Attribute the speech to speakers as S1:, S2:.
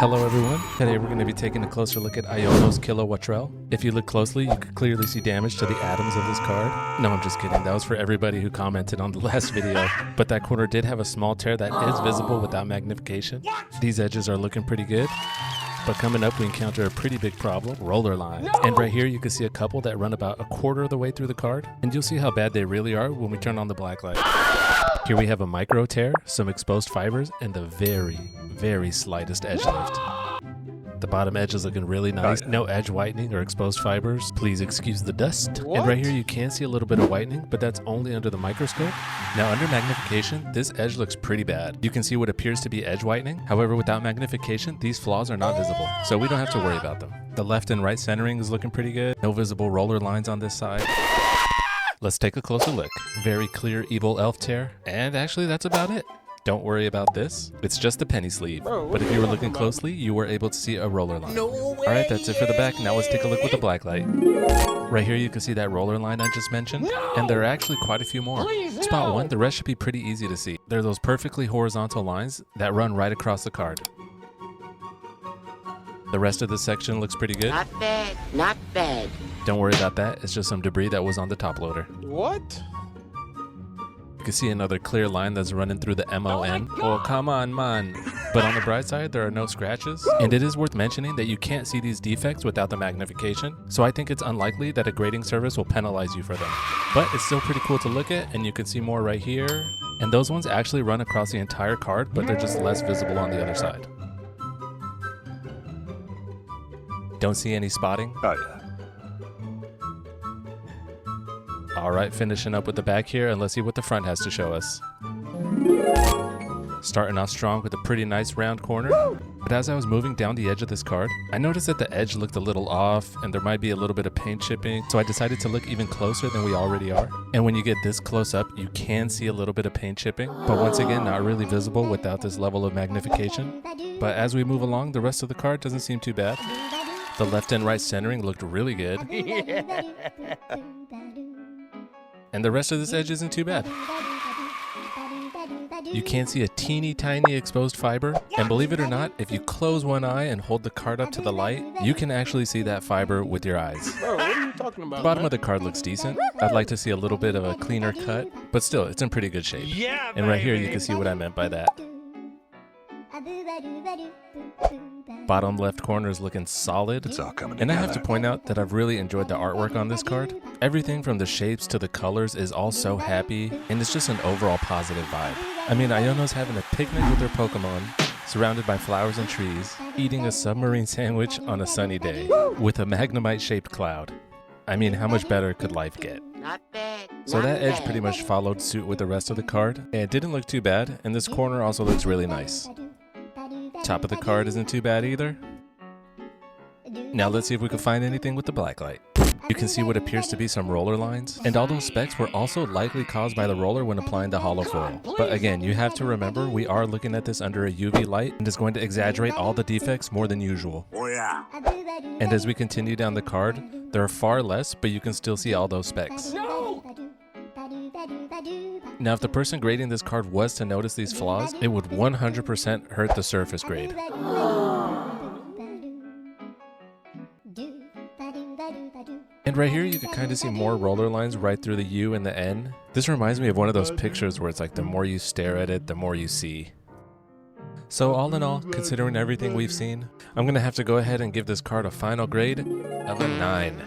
S1: Hello everyone, today we're going to be taking a closer look at Iono's Kilowattrel. If you look closely, you can clearly see damage to the atoms of this card. No, I'm just kidding, that was for everybody who commented on the last video. But that corner did have a small tear that is visible without magnification. These edges are looking pretty good. But coming up, we encounter a pretty big problem, roller lines. And right here, you can see a couple that run about a quarter of the way through the card. And you'll see how bad they really are when we turn on the black light. Here we have a micro tear, some exposed fibers, and the very slightest edge lift. The bottom edge is looking really nice. No edge whitening or exposed fibers. Please excuse the dust. What? And right here you can see a little bit of whitening, but that's only under the microscope. Now under magnification, this edge looks pretty bad. You can see what appears to be edge whitening. However, without magnification, these flaws are not visible, so we don't have to worry about them. The left and right centering is looking pretty good. No visible roller lines on this side. Let's take a closer look. Very clear evil elf tear. And actually that's about it. Don't worry about this. It's just a penny sleeve. But if you were looking closely, you were able to see a roller line. Alright, that's it for the back. Now let's take a look with the black light. Right here you can see that roller line I just mentioned. And there are actually quite a few more. Spot one, the rest should be pretty easy to see. They're those perfectly horizontal lines that run right across the card. The rest of this section looks pretty good.
S2: Not bad, not bad.
S1: Don't worry about that. It's just some debris that was on the top loader.
S3: What?
S1: You can see another clear line that's running through the MON. Oh, come on, man. But on the bright side, there are no scratches. And it is worth mentioning that you can't see these defects without the magnification. So I think it's unlikely that a grading service will penalize you for them. But it's still pretty cool to look at, and you can see more right here. And those ones actually run across the entire card, but they're just less visible on the other side. Don't see any spotting?
S3: Oh, yeah.
S1: Alright, finishing up with the back here, and let's see what the front has to show us. Starting off strong with a pretty nice round corner. But as I was moving down the edge of this card, I noticed that the edge looked a little off, and there might be a little bit of paint chipping, so I decided to look even closer than we already are. And when you get this close up, you can see a little bit of paint chipping, but once again, not really visible without this level of magnification. But as we move along, the rest of the card doesn't seem too bad. The left and right centering looked really good. And the rest of this edge isn't too bad. You can see a teeny tiny exposed fiber, and believe it or not, if you close one eye and hold the card up to the light, you can actually see that fiber with your eyes.
S3: Bro, what are you talking about?
S1: The bottom of the card looks decent. I'd like to see a little bit of a cleaner cut, but still, it's in pretty good shape.
S3: Yeah,
S1: and right here you can see what I meant by that. Bottom left corner is looking solid.
S3: It's all coming
S1: And I
S3: together.
S1: have to point out that I've really enjoyed the artwork on this card. Everything from the shapes to the colors is all so happy, and it's just an overall positive vibe. I mean, Iono's having a picnic with their Pokemon, surrounded by flowers and trees, eating a submarine sandwich on a sunny day, with a Magnemite-shaped cloud. I mean, how much better could life get?
S2: Not bad.
S1: So
S2: not
S1: that edge
S2: bad.
S1: pretty much followed suit with the rest of the card, and it didn't look too bad, and this corner also looks really nice. Top of the card isn't too bad either. Now let's see if we can find anything with the black light. You can see what appears to be some roller lines, and all those specks were also likely caused by the roller when applying the hollow foil. But again, you have to remember we are looking at this under a UV light, and it's going to exaggerate all the defects more than usual.
S3: Oh, yeah.
S1: And as we continue down the card, there are far less, but you can still see all those specks. Now, if the person grading this card was to notice these flaws, it would 100% hurt the surface grade. And right here, you can kind of see more roller lines right through the U and the N. This reminds me of one of those pictures where it's like the more you stare at it, the more you see. So all in all, considering everything we've seen, I'm going to have to go ahead and give this card a final grade of a 9.